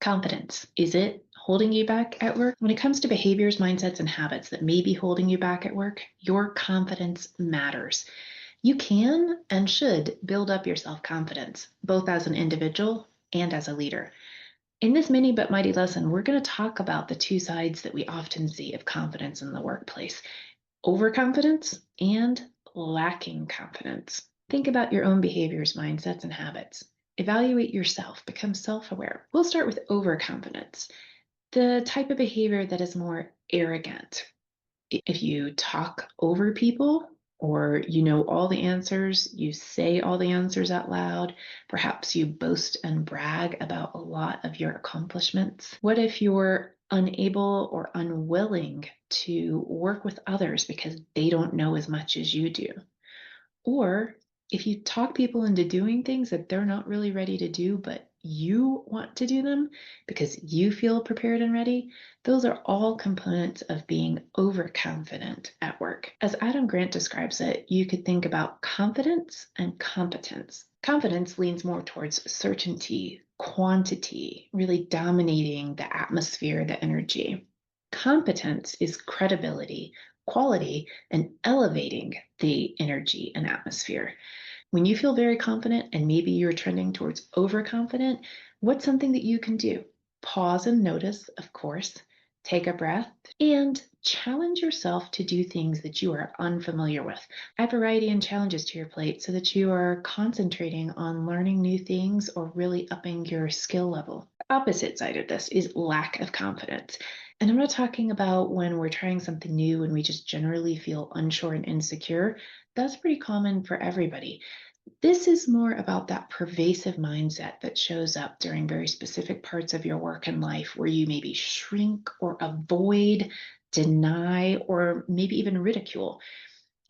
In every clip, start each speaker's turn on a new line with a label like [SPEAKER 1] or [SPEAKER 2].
[SPEAKER 1] Confidence. Is it holding you back at work? When it comes to behaviors, mindsets, and habits that may be holding you back at work, your confidence matters. You can and should build up your self confidence, both as an individual and as a leader. In this mini but mighty lesson, we're going to talk about the two sides that we often see of confidence in the workplace: overconfidence and lacking confidence. Think about your own behaviors, mindsets, and habits. Evaluate yourself, become self aware. We'll start with overconfidence, the type of behavior that is more arrogant. If you talk over people, or you know all the answers, you say all the answers out loud, perhaps you boast and brag about a lot of your accomplishments. What if you're unable or unwilling to work with others because they don't know as much as you do? Or if you talk people into doing things that they're not really ready to do, but you want to do them because you feel prepared and ready, those are all components of being overconfident at work. As Adam Grant describes it, you could think about confidence and competence. Confidence leans more towards certainty, quantity, really dominating the atmosphere, the energy. Competence is credibility, quality, and elevating the energy and atmosphere. When you feel very confident and maybe you're trending towards overconfident, what's something that you can do? Pause and notice, of course, take a breath, and challenge yourself to do things that you are unfamiliar with. Add variety and challenges to your plate so that you are concentrating on learning new things or really upping your skill level. The opposite side of this is lack of confidence. And I'm not talking about when we're trying something new and we just generally feel unsure and insecure. That's pretty common for everybody. This is more about that pervasive mindset that shows up during very specific parts of your work and life where you maybe shrink or avoid, deny, or maybe even ridicule.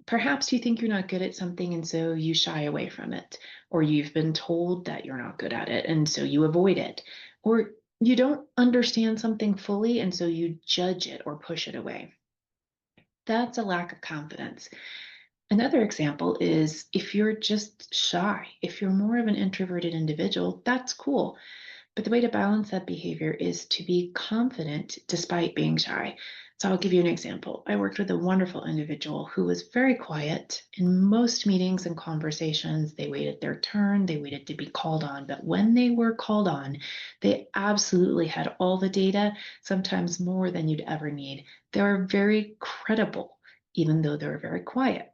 [SPEAKER 1] Perhaps you think you're not good at something and so you shy away from it, or you've been told that you're not good at it and so you avoid it, or you don't understand something fully and so you judge it or push it away. That's a lack of confidence. Another example is if you're just shy, if you're more of an introverted individual, that's cool. But the way to balance that behavior is to be confident despite being shy. So I'll give you an example. I worked with a wonderful individual who was very quiet. In most meetings and conversations, they waited their turn, they waited to be called on. But when they were called on, they absolutely had all the data, sometimes more than you'd ever need. They were very credible, even though they were very quiet.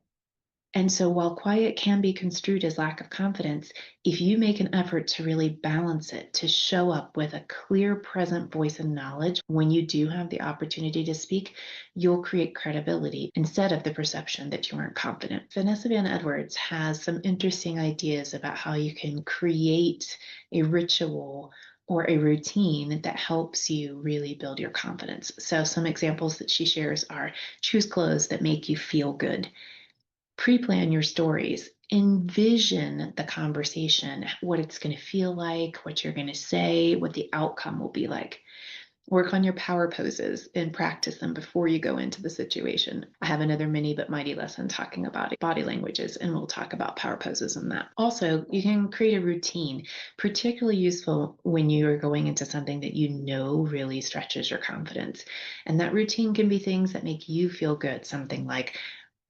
[SPEAKER 1] And so while quiet can be construed as lack of confidence, if you make an effort to really balance it, to show up with a clear, present voice and knowledge when you do have the opportunity to speak, you'll create credibility instead of the perception that you aren't confident. Vanessa Van Edwards has some interesting ideas about how you can create a ritual or a routine that helps you really build your confidence. So some examples that she shares are: choose clothes that make you feel good. Pre-plan your stories. Envision the conversation, what it's going to feel like, what you're going to say, what the outcome will be like. Work on your power poses and practice them before you go into the situation. I have another mini but mighty lesson talking about body languages, and we'll talk about power poses and that. Also, you can create a routine, particularly useful when you are going into something that you know really stretches your confidence. And that routine can be things that make you feel good, something like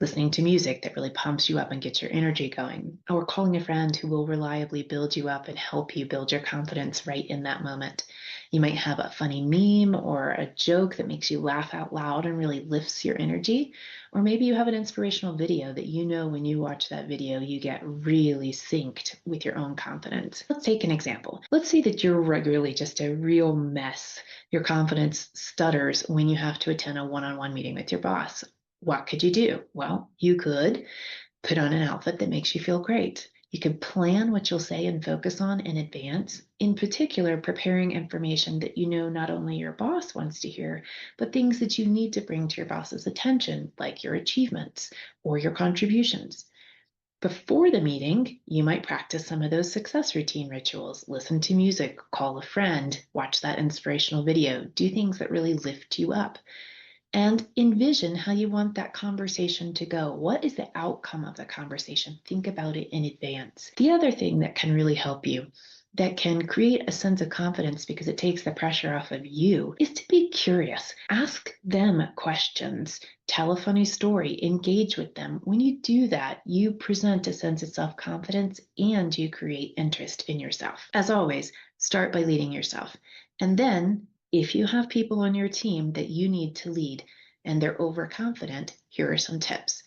[SPEAKER 1] listening to music that really pumps you up and gets your energy going, or calling a friend who will reliably build you up and help you build your confidence right in that moment. You might have a funny meme or a joke that makes you laugh out loud and really lifts your energy. Or maybe you have an inspirational video that you know when you watch that video, you get really synced with your own confidence. Let's take an example. Let's say that you're regularly just a real mess. Your confidence stutters when you have to attend a one-on-one meeting with your boss. What could you do? Well, you could put on an outfit that makes you feel great. You could plan what you'll say and focus on in advance, in particular, preparing information that you know not only your boss wants to hear, but things that you need to bring to your boss's attention, like your achievements or your contributions. Before the meeting, you might practice some of those success routine rituals. Listen to music, call a friend, watch that inspirational video, do things that really lift you up. And envision how you want that conversation to go. What is the outcome of the conversation? Think about it in advance. The other thing that can really help you that can create a sense of confidence because it takes the pressure off of you is to be curious. Ask them questions, tell a funny story, engage with them. When you do that, you present a sense of self confidence and you create interest in yourself. As always, start by leading yourself. And then, if you have people on your team that you need to lead and they're overconfident, here are some tips.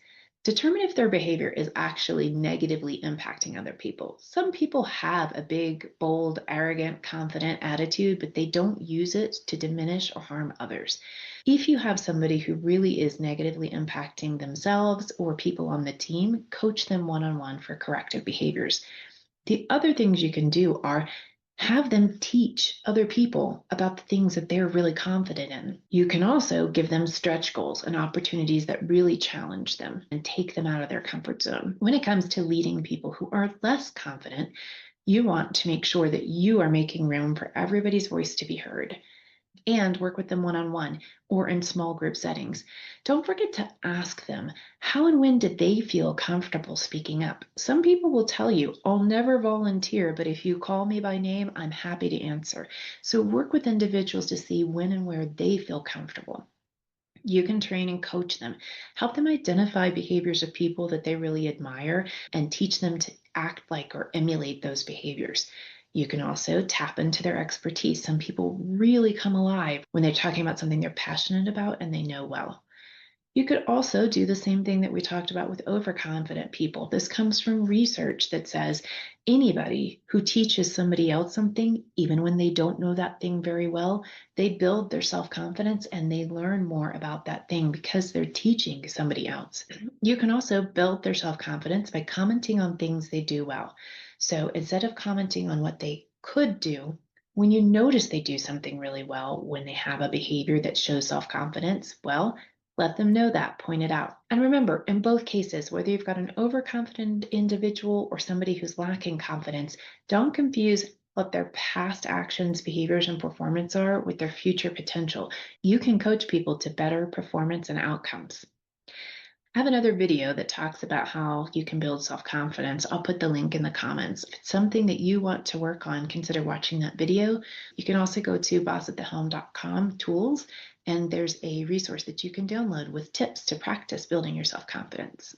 [SPEAKER 1] Determine if their behavior is actually negatively impacting other people. Some people have a big, bold, arrogant, confident attitude, but they don't use it to diminish or harm others. If you have somebody who really is negatively impacting themselves or people on the team, coach them one on one for corrective behaviors. The other things you can do are have them teach other people about the things that they're really confident in. You can also give them stretch goals and opportunities that really challenge them and take them out of their comfort zone. When it comes to leading people who are less confident, you want to make sure that you are making room for everybody's voice to be heard and work with them one on one or in small group settings. Don't forget to ask them how and when did they feel comfortable speaking up. Some people will tell you, I'll never volunteer, but if you call me by name, I'm happy to answer. So work with individuals to see when and where they feel comfortable. You can train and coach them, help them identify behaviors of people that they really admire, and teach them to act like or emulate those behaviors. You can also tap into their expertise. Some people really come alive when they're talking about something they're passionate about and they know well. You could also do the same thing that we talked about with overconfident people. This comes from research that says anybody who teaches somebody else something, even when they don't know that thing very well, they build their self confidence and they learn more about that thing because they're teaching somebody else. You can also build their self confidence by commenting on things they do well. So instead of commenting on what they could do, when you notice they do something really well, when they have a behavior that shows self confidence, well, let them know that, point it out. And remember, in both cases, whether you've got an overconfident individual or somebody who's lacking confidence, don't confuse what their past actions, behaviors, and performance are with their future potential. You can coach people to better performance and outcomes. I have another video that talks about how you can build self confidence. I'll put the link in the comments. If it's something that you want to work on, consider watching that video. You can also go to bossatthehelm.com tools, and there's a resource that you can download with tips to practice building your self confidence.